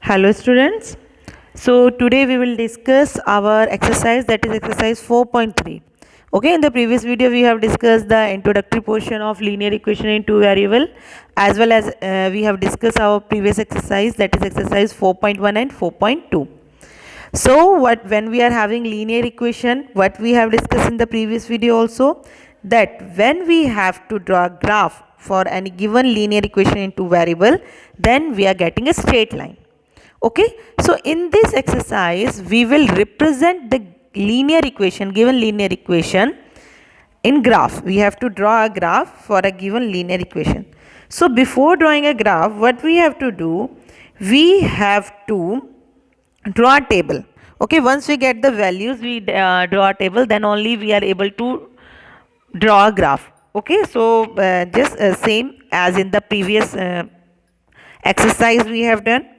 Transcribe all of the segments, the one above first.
Hello students. So today we will discuss our exercise, that is exercise 4.3. Okay, in the previous video we have discussed the introductory portion of linear equation in two variable, as well as we have discussed our previous exercise, that is exercise 4.1 and 4.2. So when we are having linear equation, what we have discussed in the previous video also, that when we have to draw a graph for any given linear equation in two variable, then we are getting a straight line. Okay, so in this exercise we will represent the linear equation, given linear equation in graph. We have to draw a graph for a given linear equation. So before drawing a graph, what we have to do, we have to draw a table. Okay, once we get the values, we draw a table, then only we are able to draw a graph. Okay, so just same as in the previous exercise we have done,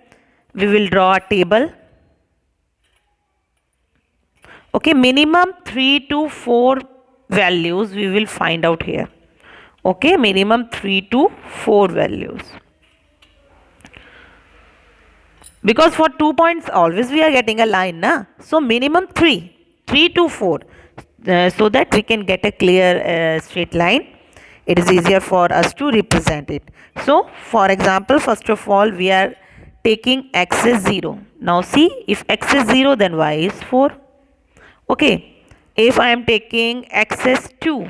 we will draw a table. Okay, minimum 3 to 4 values we will find out here. Okay, minimum 3 to 4 values, because for 2 points always we are getting a line, na? So minimum 3 to 4, so that we can get a clear straight line. It is easier for us to represent it. So for example, first of all we are taking x is 0. Now see, if x is 0 then y is 4. Okay, if I am taking x is 2,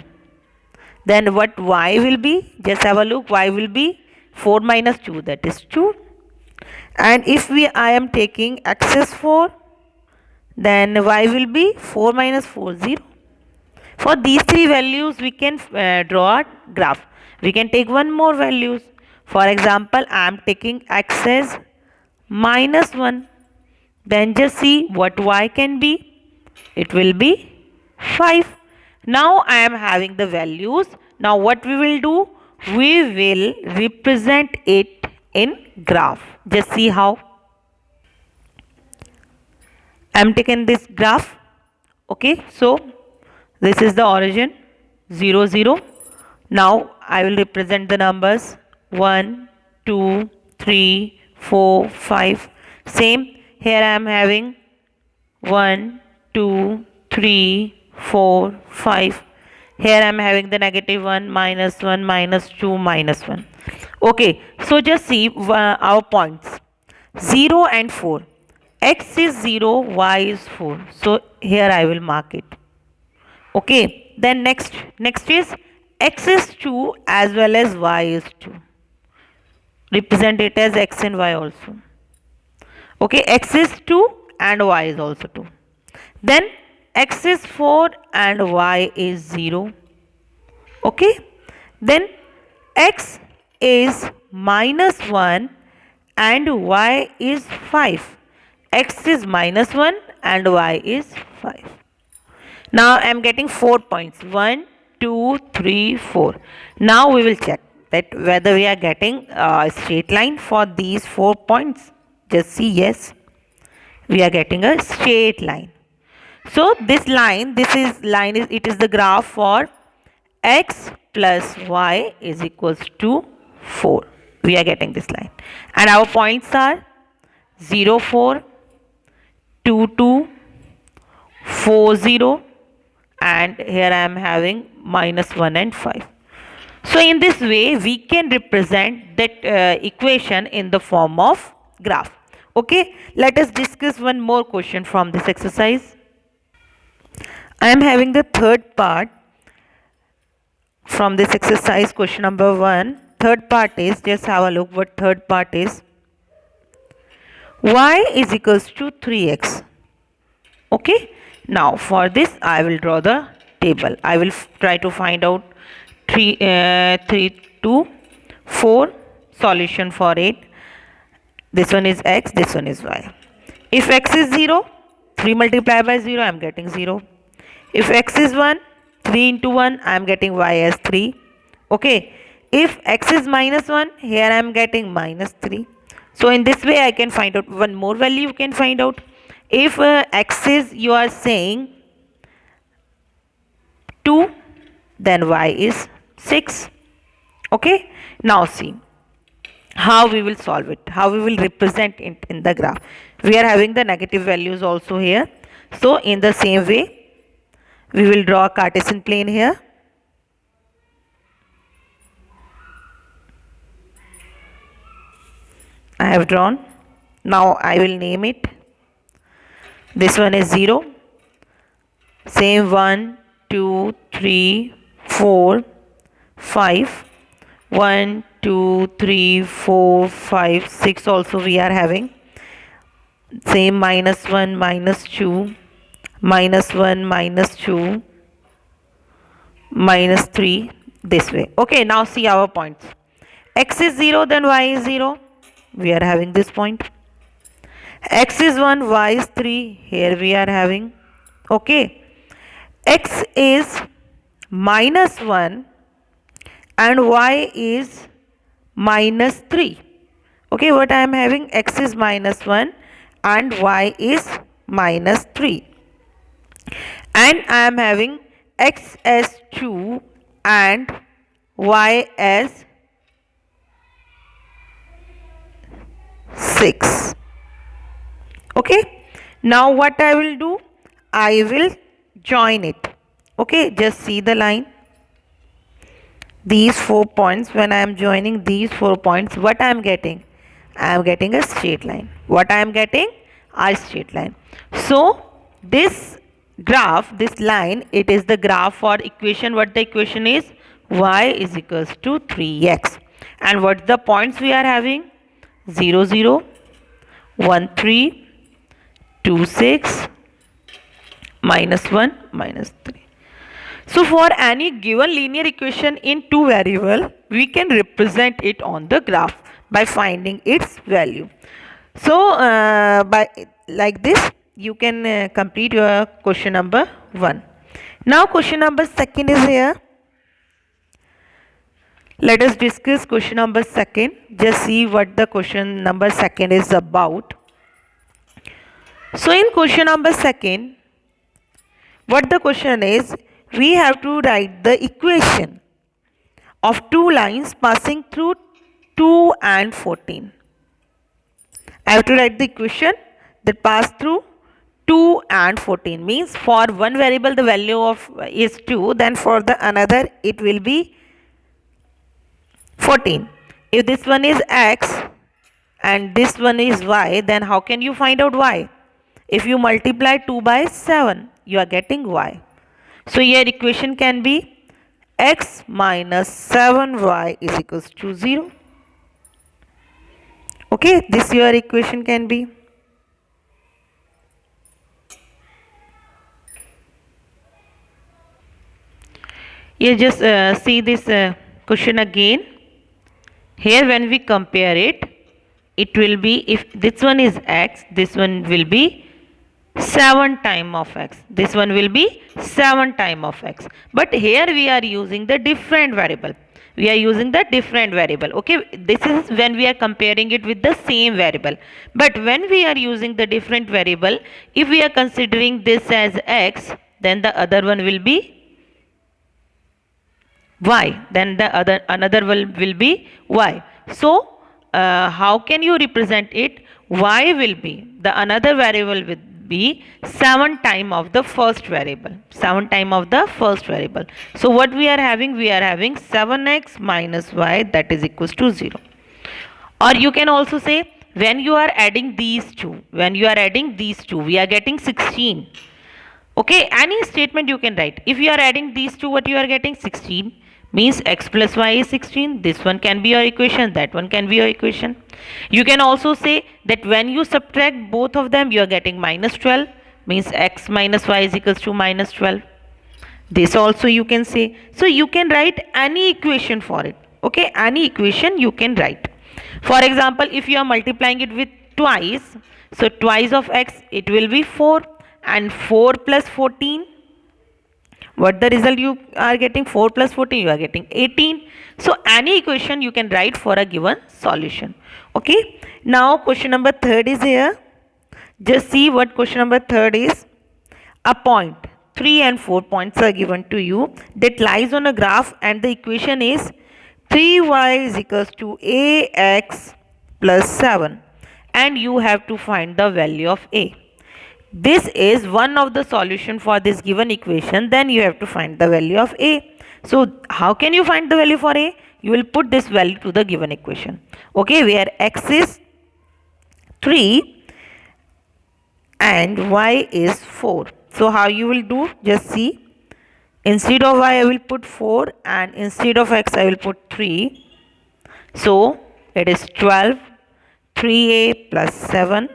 then what y will be? Just have a look, y will be 4 minus 2, that is 2. And if I am taking x is 4, then y will be 4 minus 4, 0. For these three values we can draw a graph. We can take one more values. For example, I am taking x as minus 1. Then just see what y can be. It will be 5. Now I am having the values. Now what we will do? We will represent it in graph. Just see how. I am taking this graph. Okay, so this is the origin 0 0. Now I will represent the numbers 1 2 3 4 5. Same here, I am having 1 2 3 4 5. Here I am having the negative 1 minus 1 minus 2 minus 1. Okay, so just see our points 0 and 4. X is 0, y is 4. So here I will mark it. Okay, then next is x is 2 as well as y is 2. Represent it as x and y also. Okay, x is 2 and y is also 2. Then x is 4 and y is 0. Okay, then x is minus 1 and y is 5. X is minus 1 and y is 5. Now I am getting 4 points. 1, 2, 3, 4. Now we will check that whether we are getting a straight line for these 4 points. Just see, yes, we are getting a straight line. So this line, it is the graph for x plus y is equals to 4. We are getting this line. And our points are 0, 4, 2, 2, 4, 0. And here I am having minus 1 and 5. So in this way we can represent that equation in the form of graph. Okay, let us discuss one more question from this exercise. I am having the third part from this exercise, question number 1. Third part is, just have a look what third part is. Y is equals to 3x. Okay, now for this I will draw the table. I will try to find out 3 to 4 solution for it. This one is x, this one is y. If x is 0, 3 multiplied by 0, I am getting 0. If x is 1, 3 into 1, I am getting y as 3. Okay, if x is minus 1, here I am getting minus 3. So in this way I can find out one more value. You can find out if x is, you are saying 2, then y is 6. Okay, now see, how we will solve it, how we will represent it in the graph. We are having the negative values also here. So in the same way, we will draw a Cartesian plane here. I have drawn. Now I will name it. This one is 0. Same 1, 2, 3, 4, 5. 1, 2, 3, 4, 5, 6 also we are having. Same -1, -2, -1, -2, -3, this way. Okay, now see our points. X is 0, then y is 0. We are having this point. X is 1, y is 3. Here we are having. Okay. X is -1 and y is -3. Okay, what I am having, x is -1 and y is -3. And I am having x as 2 and y as 6. Okay, now what I will do, I will join it. Okay, just see the line. These 4 points, when I am joining these 4 points, what I am getting? I am getting a straight line. What I am getting? A straight line. So this graph, this line, it is the graph for equation. What the equation is? Y is equals to 3x. And what the points we are having? 0, 0, 1, 3, 2, 6, -1, -3. So for any given linear equation in two variable, we can represent it on the graph by finding its value. So by like this, you can complete your question number 1. Now question number 2 is here. Let us discuss question number 2. Just see what the question number 2 is about. So in question number 2, what the question is, we have to write the equation of two lines passing through 2 and 14. I have to write the equation that pass through 2 and 14. Means for one variable the value of is 2, then for the another it will be 14. If this one is x and this one is y, then how can you find out y? If you multiply 2 by 7, you are getting y. So your equation can be x minus 7y is equals to 0. Okay, this your equation can be. You just see this question again. Here when we compare it, it will be, if this one is x, this one will be 7 times of x. This one will be 7 times of x. But here we are using the different variable. We are using the different variable. Okay, this is when we are comparing it with the same variable. But when we are using the different variable, if we are considering this as x, then the other one will be y. Then the another will be y. So how can you represent it? Y will be, the another variable will be 7 times of the first variable. 7 times of the first variable. So what we are having? We are having 7x minus y, that is equals to 0. Or you can also say, when you are adding these two, we are getting 16. Okay, any statement you can write. If you are adding these two, what you are getting? 16. Means x plus y is 16. This one can be your equation, that one can be your equation. You can also say that when you subtract both of them, you are getting minus 12. Means x minus y is equals to minus 12. This also you can say. So you can write any equation for it. Okay, any equation you can write. For example, if you are multiplying it with twice, so twice of x, it will be 4, and 4 plus 14. What the result you are getting? 4 plus 14, you are getting 18. So any equation you can write for a given solution. Okay. Now question number 3 is here. Just see what question number 3 is. A point, 3 and 4 points are given to you that lies on a graph, and the equation is 3y is equals to ax plus 7, and you have to find the value of a. This is one of the solution for this given equation. Then you have to find the value of a. So how can you find the value for a? You will put this value to the given equation, okay, where x is 3 and y is 4. So how you will do, just see, instead of y I will put 4 and instead of x I will put 3. So it is 12, 3a plus 7.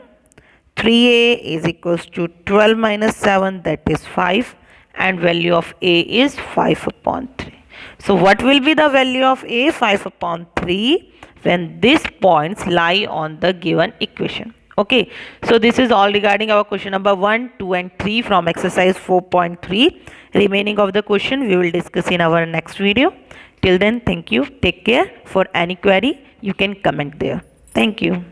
3a is equals to 12 minus 7, that is 5, and value of a is 5 upon 3. So what will be the value of a? 5 upon 3 when these points lie on the given equation. Okay, so this is all regarding our question number 1, 2 and 3 from exercise 4.3. Remaining of the question we will discuss in our next video. Till then, thank you. Take care. For any query, you can comment there. Thank you.